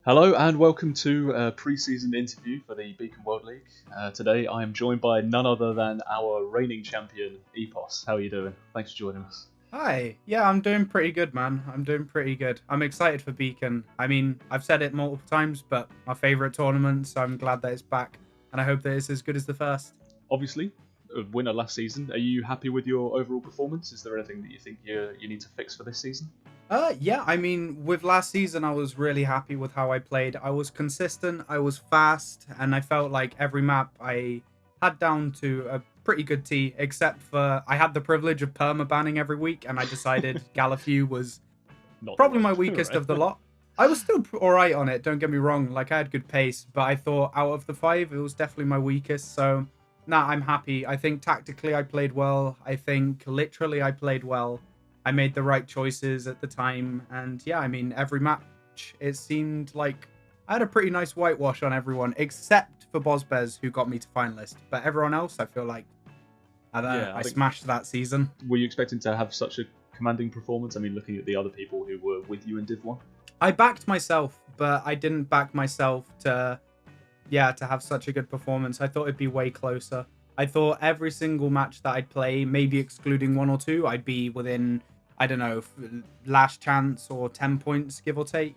Hello and welcome to a pre-season interview for the Beacon World League. Today I am joined by none other than our reigning champion, Epos. How are you doing? Thanks for joining us. Hi. Yeah, I'm doing pretty good, man. I'm doing pretty good. I'm excited for Beacon. I mean, I've said it multiple times, but my favourite tournament, so I'm glad that it's back. And I hope that it's as good as the first. Obviously, a winner last season. Are you happy with your overall performance? Is there anything that you think you need to fix for this season? Yeah, I mean, with last season, I was really happy with how I played. I was consistent, I was fast, and I felt like every map I had down to a pretty good tee, except for I had the privilege of perma banning every week, and I decided Galifew was Not the probably one, my weakest right? of the lot. I was still all right on it. Don't get me wrong. Like I had good pace, but I thought out of the five, it was definitely my weakest. So, nah, I'm happy. I think tactically I played well. I think literally I played well. I made the right choices at the time, and yeah, I mean every match it seemed like I had a pretty nice whitewash on everyone except for Bozbez who got me to finalist. But everyone else, I feel like I don't know. Yeah, I I think. smashed that season. Were you expecting to have such a commanding performance? I mean, looking at the other people who were with you in Div 1. I backed myself, but I didn't back myself to have such a good performance. I thought it'd be way closer. I thought every single match that I'd play, maybe excluding one or two, I'd be within, I don't know, last chance or 10 points, give or take.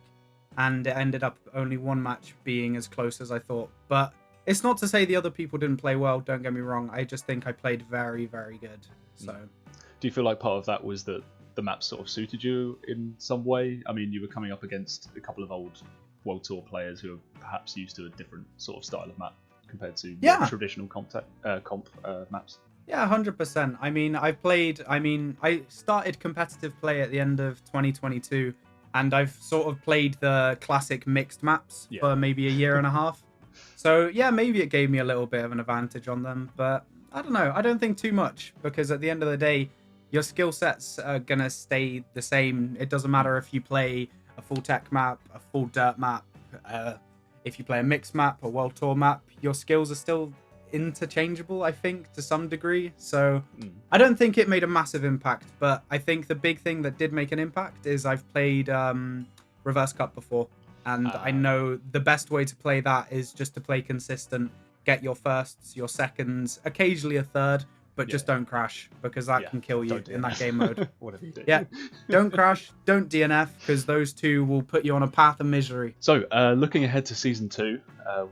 And it ended up only one match being as close as I thought. But it's not to say the other people didn't play well, don't get me wrong. I just think I played very, very good. So. Do you feel like part of that was that the map sort of suited you in some way? I mean, you were coming up against a couple of old World Tour players who are perhaps used to a different sort of style of map compared to more traditional comp maps. Yeah, 100%. I started competitive play at the end of 2022, and I've sort of played the classic mixed maps for maybe a year and a half. So, yeah, maybe it gave me a little bit of an advantage on them, but I don't know. I don't think too much, because at the end of the day, your skill sets are going to stay the same. It doesn't matter if you play a full tech map, a full dirt map, if you play a mixed map, a world tour map, your skills are still interchangeable, I think, to some degree. So I don't think it made a massive impact, but I think the big thing that did make an impact is I've played Reverse Cup before, and I know the best way to play that is just to play consistent, get your firsts, your seconds, occasionally a third, but just don't crash, because that can kill you in that game mode. Whatever you do. Yeah, don't crash, don't DNF, because those two will put you on a path of misery. So, looking ahead to Season 2,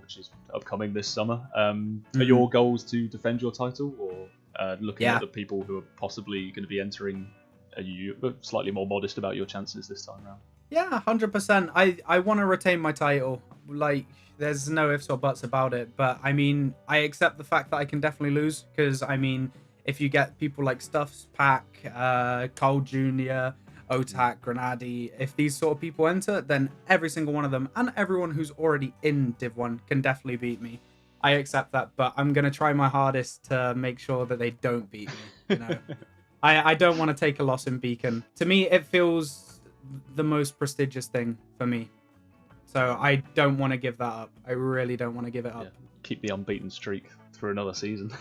which is upcoming this summer, are your goals to defend your title, or looking at the people who are possibly going to be entering, are you slightly more modest about your chances this time around? Yeah, 100%. I want to retain my title. Like, there's no ifs or buts about it. But, I mean, I accept the fact that I can definitely lose. Because, I mean, if you get people like Stuffs, Pack, Cole Jr., Otak, Grenadi, if these sort of people enter, then every single one of them and everyone who's already in Div 1 can definitely beat me. I accept that, but I'm going to try my hardest to make sure that they don't beat me. You know? I don't want to take a loss in Beacon. To me, it feels the most prestigious thing for me. So I don't want to give that up. I really don't want to give it up. Yeah. Keep the unbeaten streak for another season.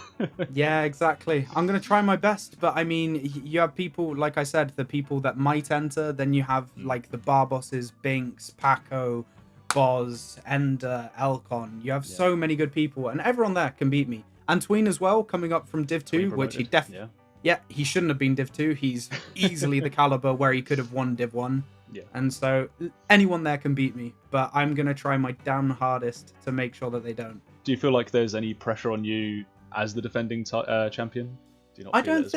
Yeah, exactly. I'm going to try my best, but I mean, you have people, like I said, the people that might enter, then you have like the bar bosses, Binks, Paco, Boz, Ender, Elcon. You have so many good people, and everyone there can beat me. And Tween as well, coming up from Div 2, which he definitely... Yeah, he shouldn't have been Div 2. He's easily the caliber where he could have won Div 1. Yeah. And so anyone there can beat me, but I'm going to try my damn hardest to make sure that they don't. Do you feel like there's any pressure on you as the defending champion? Do you not I don't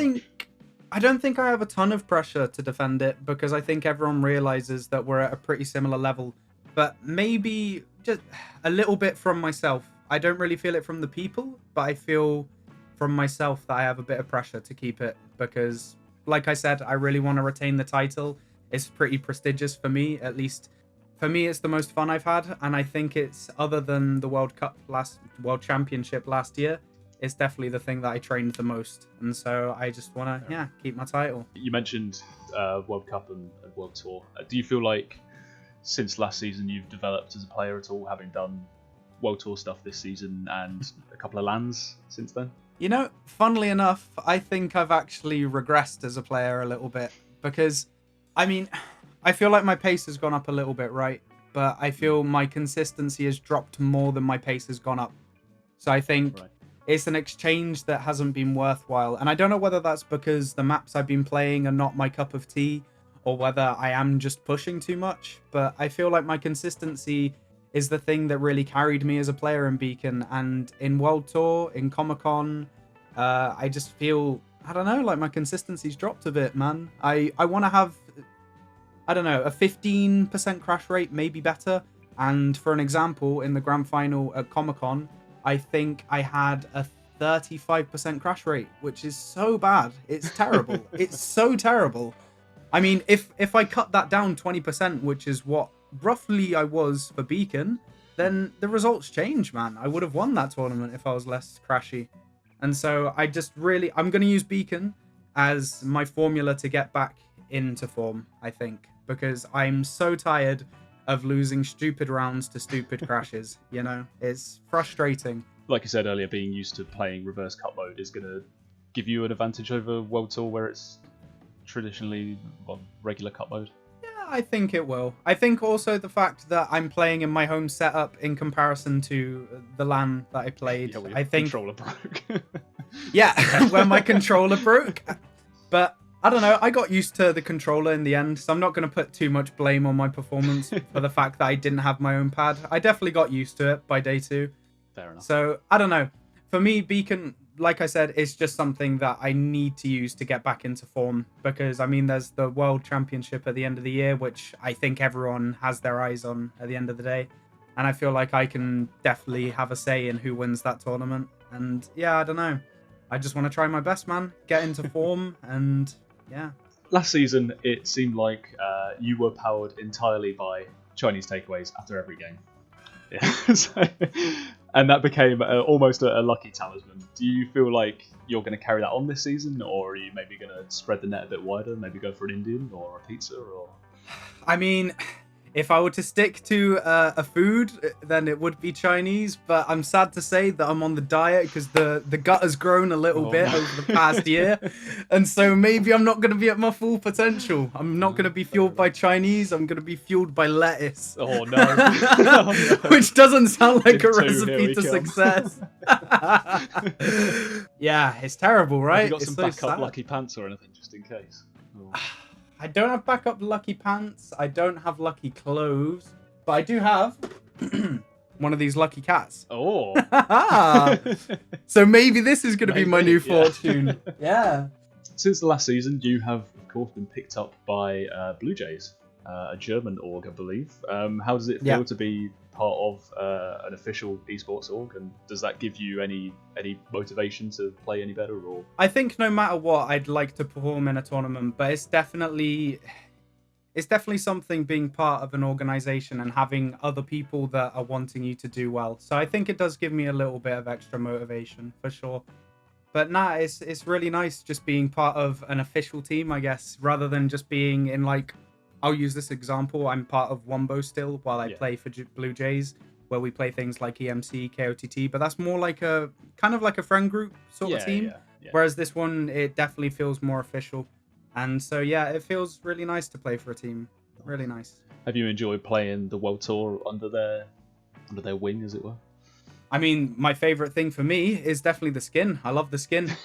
think I have a ton of pressure to defend it, because I think everyone realizes that we're at a pretty similar level, but maybe just a little bit from myself. I don't really feel it from the people, but I feel from myself that I have a bit of pressure to keep it, because like I said, I really want to retain the title. It's pretty prestigious for me, at least for me. It's the most fun I've had, and I think it's, other than the World Championship last year, it's definitely the thing that I trained the most, and so I just want to keep my title. You mentioned World Cup and World Tour. Do you feel like since last season you've developed as a player at all, having done World Tour stuff this season and a couple of lands since then? You know, funnily enough, I think I've actually regressed as a player a little bit, because, I mean, I feel like my pace has gone up a little bit, right? but I feel my consistency has dropped more than my pace has gone up. So I think it's an exchange that hasn't been worthwhile. And I don't know whether that's because the maps I've been playing are not my cup of tea, or whether I am just pushing too much. But I feel like my consistency is the thing that really carried me as a player in Beacon. And in World Tour, in Comic-Con, I just feel, I don't know, like my consistency's dropped a bit, man. I want to have, I don't know, a 15% crash rate, maybe better. And for an example, in the grand final at Comic-Con, I think I had a 35% crash rate, which is so bad. It's terrible. It's so terrible. I mean, if I cut that down 20%, which is what roughly I was for Beacon, then the results change, man. I would have won that tournament if I was less crashy. And so I'm going to use Beacon as my formula to get back into form, I think, because I'm so tired of losing stupid rounds to stupid crashes. You know, it's frustrating. Like you said earlier, being used to playing reverse cut mode is going to give you an advantage over World Tour, where it's traditionally regular cut mode. Yeah, I think it will. I think also the fact that I'm playing in my home setup in comparison to the LAN that I played. Yeah, well, I think controller broke. Yeah, where my controller broke. But I don't know, I got used to the controller in the end, so I'm not going to put too much blame on my performance for the fact that I didn't have my own pad. I definitely got used to it by day 2. Fair enough. So, I don't know. For me, Beacon, like I said, is just something that I need to use to get back into form. Because, I mean, there's the World Championship at the end of the year, which I think everyone has their eyes on at the end of the day. And I feel like I can definitely have a say in who wins that tournament. And, yeah, I don't know. I just want to try my best, man. Get into form and... yeah. Last season, it seemed like you were powered entirely by Chinese takeaways after every game. Yeah. And that became almost a lucky talisman. Do you feel like you're going to carry that on this season, or are you maybe going to spread the net a bit wider, maybe go for an Indian or a pizza? Or I mean, if I were to stick to a food, then it would be Chinese. But I'm sad to say that I'm on the diet because the gut has grown a little bit over the past year. And so maybe I'm not going to be at my full potential. I'm not going to be fueled by Chinese. I'm going to be fueled by lettuce. Oh, no. Oh, no. Which doesn't sound like Dip a 2, recipe to success. Yeah, it's terrible, right? Have you got it's some so backup sad. lucky pants or anything, just in case? Oh. I don't have backup lucky pants. I don't have lucky clothes. But I do have one of these lucky cats. Oh. So maybe this is going to be my new yeah. fortune. Yeah. Since the last season, you have, of course, been picked up by Blue Jays, a German org, I believe. How does it feel to be part of an official esports org, and does that give you any motivation to play any better? Or I think no matter what, I'd like to perform in a tournament, but it's definitely something being part of an organization and having other people that are wanting you to do well. So I think it does give me a little bit of extra motivation for sure. But nah, it's really nice just being part of an official team, I guess, rather than just being in like, I'll use this example. I'm part of Wombo still while I play for Blue Jays, where we play things like EMC, KOTT, but that's more like a kind of like a friend group sort of team. Yeah. Whereas this one, it definitely feels more official. And so, yeah, it feels really nice to play for a team. Really nice. Have you enjoyed playing the World Tour under their wing, as it were? I mean, my favorite thing for me is definitely the skin. I love the skin.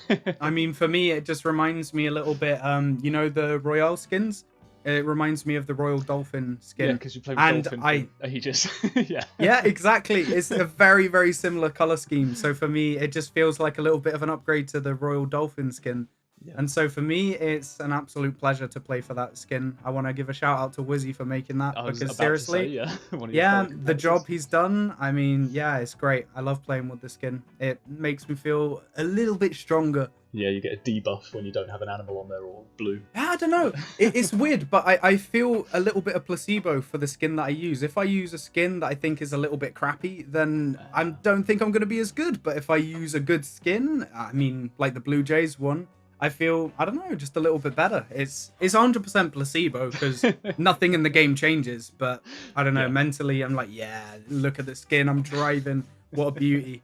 I mean, for me, it just reminds me a little bit, you know, the Royale skins? It reminds me of the Royal Dolphin skin. Yeah, because you play with Dolphin. He just, yeah. Yeah, exactly. It's a very, very similar color scheme. So for me, it just feels like a little bit of an upgrade to the Royal Dolphin skin. Yeah. And so for me, it's an absolute pleasure to play for that skin. I want to give a shout out to Wizzy for making that, because seriously, the job he's done. I mean, yeah, it's great. I love playing with the skin. It makes me feel a little bit stronger. Yeah, you get a debuff when you don't have an animal on there or blue. I don't know. It's weird, but I feel a little bit of placebo for the skin that I use. If I use a skin that I think is a little bit crappy, then I don't think I'm going to be as good. But if I use a good skin, I mean, like the Blue Jays one, I feel, I don't know, just a little bit better. It's 100% placebo because nothing in the game changes. But I don't know, mentally, I'm like, yeah, look at the skin I'm driving. What a beauty.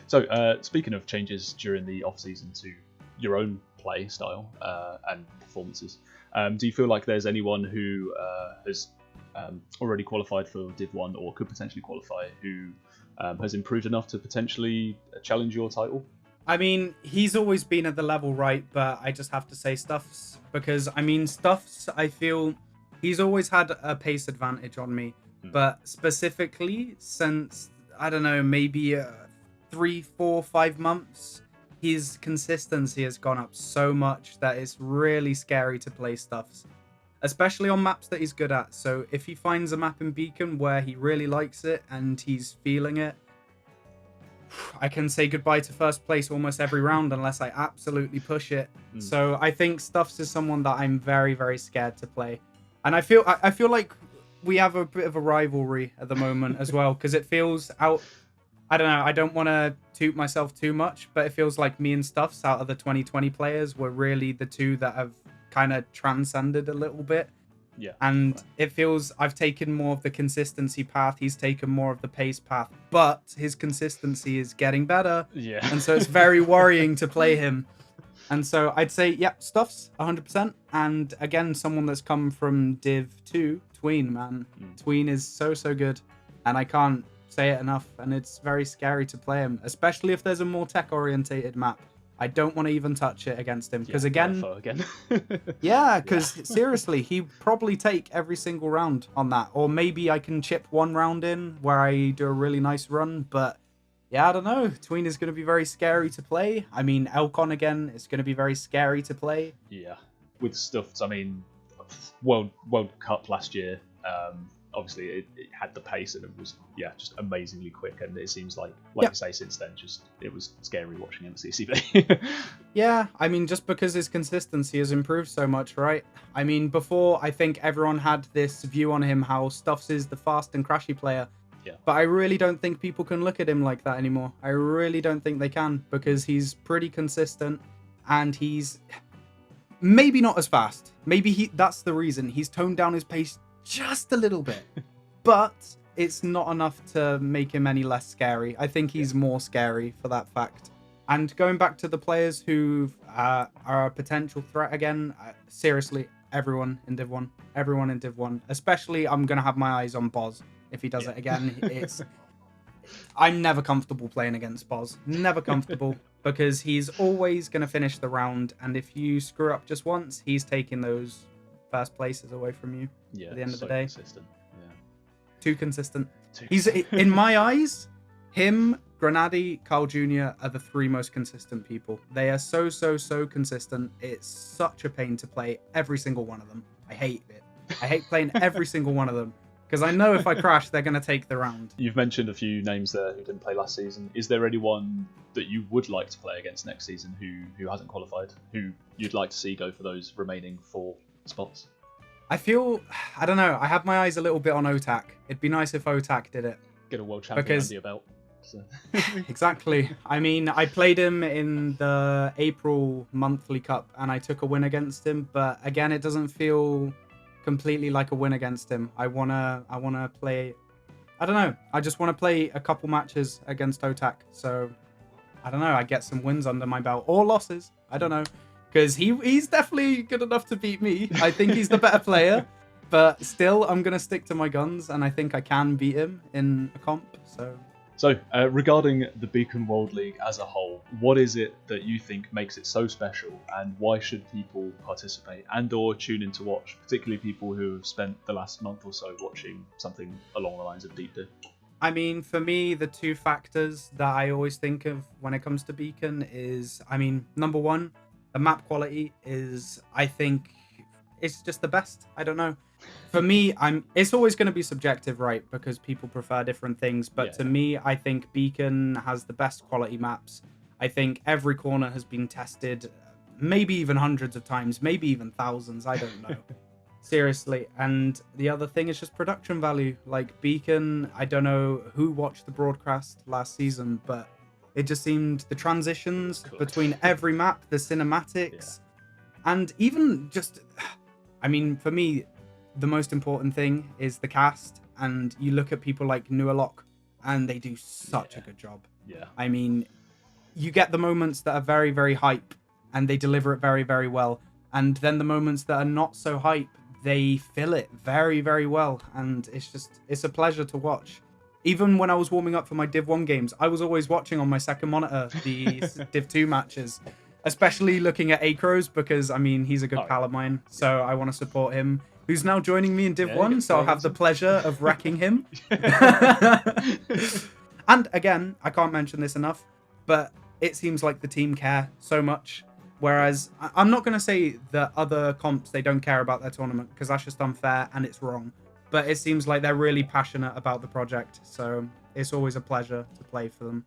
So, speaking of changes during the off-season to your own play style and performances, do you feel like there's anyone who has already qualified for Div 1 or could potentially qualify, who has improved enough to potentially challenge your title? I mean, he's always been at the level, right? But I just have to say Stuffs, because I mean, Stuffs, I feel he's always had a pace advantage on me. But specifically since, I don't know, maybe 3, 4, 5 months, his consistency has gone up so much that it's really scary to play Stuffs, especially on maps that he's good at. So if he finds a map in Beacon where he really likes it and he's feeling it, I can say goodbye to first place almost every round unless I absolutely push it. So I think Stuffs is someone that I'm very, very scared to play. And I feel like we have a bit of a rivalry at the moment as well, because it feels out... I don't know, I don't want to toot myself too much, but it feels like me and Stuffs, out of the 2020 players, were really the two that have kind of transcended a little bit. Yeah. And it feels I've taken more of the consistency path, he's taken more of the pace path, but his consistency is getting better. Yeah. And so it's very worrying to play him. And so I'd say, Stuffs, 100%. And again, someone that's come from Div 2, Tween, man. Tween is so, so good. And I can't say it enough. And it's very scary to play him, especially if there's a more tech-orientated map. I don't want to even touch it against him, because again, seriously, he'd probably take every single round on that. Or maybe I can chip one round in where I do a really nice run, but yeah, I don't know. Tween is going to be very scary to play. I mean, Elcon again is going to be very scary to play. Yeah, with Stuffs, I mean, World Cup last year, obviously it had the pace and it was just amazingly quick, and it seems like you say, since then it was scary watching him at CCV. Yeah, I mean, just because his consistency has improved so much, right? I mean, before I think everyone had this view on him how Stuffs is the fast and crashy player. Yeah. But I really don't think people can look at him like that anymore. I really don't think they can, because he's pretty consistent and he's maybe not as fast. Maybe that's the reason. He's toned down his pace just a little bit, but it's not enough to make him any less scary. I think he's more scary for that fact. And going back to the players who are a potential threat again, seriously, everyone in Div 1. Everyone in Div 1. Especially, I'm going to have my eyes on Boz if he does it again. I'm never comfortable playing against Boz. Never comfortable, because he's always going to finish the round, and if you screw up just once, he's taking those first places away from you at the end of the day. Consistent. Yeah. Too consistent. He's, in my eyes, him, Grenady, Carl Jr. are the 3 most consistent people. They are so, so, so consistent. It's such a pain to play every single one of them. I hate it. I hate playing every single one of them, because I know if I crash, they're going to take the round. You've mentioned a few names there who didn't play last season. Is there anyone that you would like to play against next season who hasn't qualified, who you'd like to see go for those remaining 4 spots? I don't know, I have my eyes a little bit on Otak. It'd be nice if Otak did it. Get a world champion under your belt. So. Exactly. I mean, I played him in the April monthly cup and I took a win against him, but again, it doesn't feel completely like a win against him. I wanna play, I don't know, I just want to play a couple matches against Otak, so I don't know, I get some wins under my belt, or losses, I don't know, because he's definitely good enough to beat me. I think he's the better player, but still, I'm gonna stick to my guns, and I think I can beat him in a comp. So, regarding the Beacon World League as a whole, what is it that you think makes it so special, and why should people participate and or tune in to watch, particularly people who have spent the last month or so watching something along the lines of Deep Div? I mean, for me, the 2 factors that I always think of when it comes to Beacon is, I mean, number 1, the map quality is, I think, it's just the best. I don't know. For me, it's always going to be subjective, right? Because people prefer different things. But to me, I think Beacon has the best quality maps. I think every corner has been tested, maybe even hundreds of times, maybe even thousands. I don't know. Seriously. And the other thing is just production value. Like Beacon, I don't know who watched the broadcast last season, but it just seemed the transitions between every map, the cinematics, and even just, I mean, for me, the most important thing is the cast, and you look at people like Nualok and they do such a good job. Yeah. I mean, you get the moments that are very, very hype and they deliver it very, very well. And then the moments that are not so hype, they fill it very, very well, and it's a pleasure to watch. Even when I was warming up for my Div 1 games, I was always watching on my second monitor the Div 2 matches, especially looking at Acros because, I mean, he's a good pal of mine, so I want to support him, who's now joining me in Div 1, so I'll have the pleasure of wrecking him. And again, I can't mention this enough, but it seems like the team care so much. Whereas I'm not going to say that other comps, they don't care about their tournament, because that's just unfair and it's wrong. But it seems like they're really passionate about the project. So it's always a pleasure to play for them.